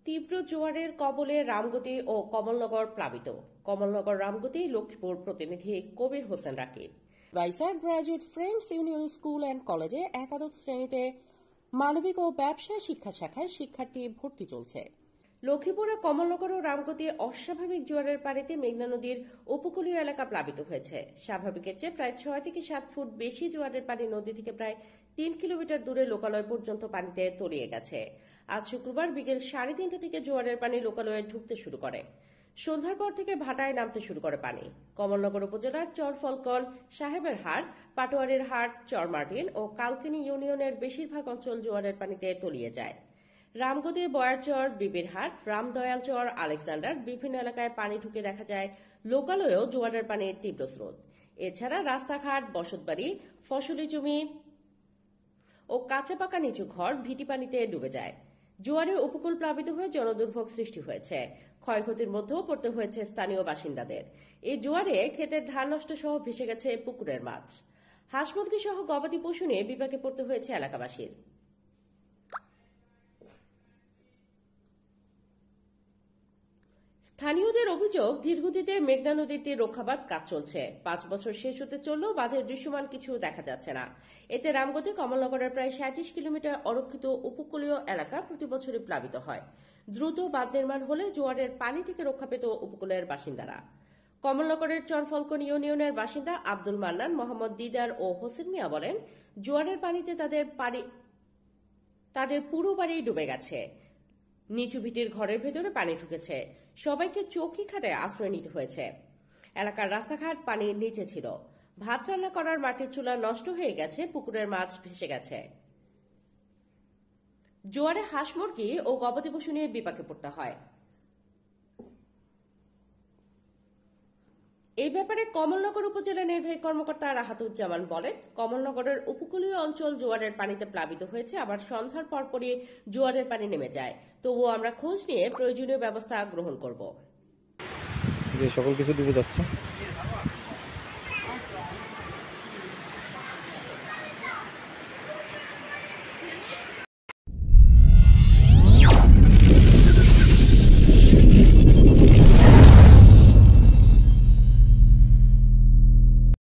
তীব্র জোয়ারের কবলে রামগতি ও কমলনগর প্লাবিত। কমলনগর রামগতি লক্ষ্মীপুর প্রতিনিধি কবির হোসেন রাকিব। বাইসার graduate friends union school and কলেজে একাদশ শ্রেণীতে মানবিক ও ব্যবসা শিক্ষা শাখায় শিক্ষার্থী ভর্তি চলছে। লক্ষ্মীপুরের কমলনগর ও রামগতি অস্বাভাবিক জোয়ারের পানিতে মেঘনা নদীর উপকূলীয় এলাকা প্লাবিত হয়েছে। স্বাভাবিকের চেয়ে প্রায় 6 থেকে 7 ফুট বেশি জোয়ারের পানি নদী থেকে প্রায় 3 কিলোমিটার দূরে লোকালয় পর্যন্ত পানিতে তলিয়ে গেছে। আজ শুক্রবার বিকেল 3:30 থেকে জোয়ারের পানি লোকালয়ে ঢুকতে শুরু করে। সন্ধ্যার পর থেকে ভাটায় নামতে শুরু করে পানি। কমলনগর উপজেলার চরফলকন, সাহেবের হাট, পাটোয়ারির হাট, চরমার্টিন ও কালকিনি ইউনিয়নের বেশিরভাগ অঞ্চল জোয়ারের পানিতে তলিয়ে যায়। রামগতি, বয়ারচর, বিবিরহাট, রামদয়ালচর, আলেকজান্ডার বিভিন্ন এলাকায় পানি ঢুকে দেখা যায় লোকালয়েও জোয়ারের পানির তীব্র স্রোত। এছাড়া রাস্তাঘাট, বসতবাড়ি, ফসলি জমি ও কাঁচা পাকা নিচু ঘর ভিটি পানিতে ডুবে যায়। জোয়ারে উপকূল প্লাবিত হয়ে জনদুর্ভোগ সৃষ্টি হয়েছে। ক্ষয়ক্ষতির মধ্যেও পড়তে হয়েছে স্থানীয় বাসিন্দাদের। এই জোয়ারে ক্ষেতের ধান নষ্ট সহ ভেসে গেছে পুকুরের মাছ। হাঁস মুরগি সহ গবাদি পশু নিয়ে বিপাকে পড়তে হয়েছে এলাকাবাসীর। স্থানীয়দের অভিযোগ, দীর্ঘদিনে মেঘনা নদীর তীর রক্ষাবাদ কাজ চলছে। 5 বছর শেষ হতে চললেও বাঁধের দৃশ্যমান কিছু দেখা যাচ্ছে না। এতে রামগতি, কমলনগরের প্রায় 37 কিলোমিটার অরক্ষিত উপকূলীয় এলাকা প্রতি বছরই প্লাবিত হয়। দ্রুত বাঁধ নির্মাণ হলে জোয়ারের পানি থেকে রক্ষা পেত উপকূলের বাসিন্দারা। কমলনগরের চরফলকন ইউনিয়নের বাসিন্দা আব্দুল মান্নান, মোহাম্মদ দিদার ও হোসেন মিয়া বলেন, জোয়ারের পানিতে তাদের পুরো বাড়ি ডুবে গেছে। নিচু ভিটির ঘরের ভেতরে পানি ঢুকেছে। সবাইকে চৌকি খাটে আশ্রয় নিতে হয়েছে। এলাকার রাস্তাঘাট পানির নিচে ছিল। ভাত রান্না করার মাটির চুলা নষ্ট হয়ে গেছে, পুকুরের মাছ ভেসে গেছে। জোয়ারে হাঁস মুরগি ও গবাদি পশু নিয়ে বিপাকে পড়তে হয়। এই ব্যাপারে কমলনগর উপজেলা নির্বাহী কর্মকর্তা রাহাতুজ্জামান বলেন, কমলনগরের উপকূলীয় অঞ্চল জোয়ারের পানিতে প্লাবিত হয়েছে। আবার সন্ধ্যার পরপরই জোয়ারের পানি নেমে যায়। তবুও আমরা খোঁজ নিয়ে প্রয়োজনীয় ব্যবস্থা গ্রহণ করব। যে সকল কিছু ডুবে যাচ্ছে।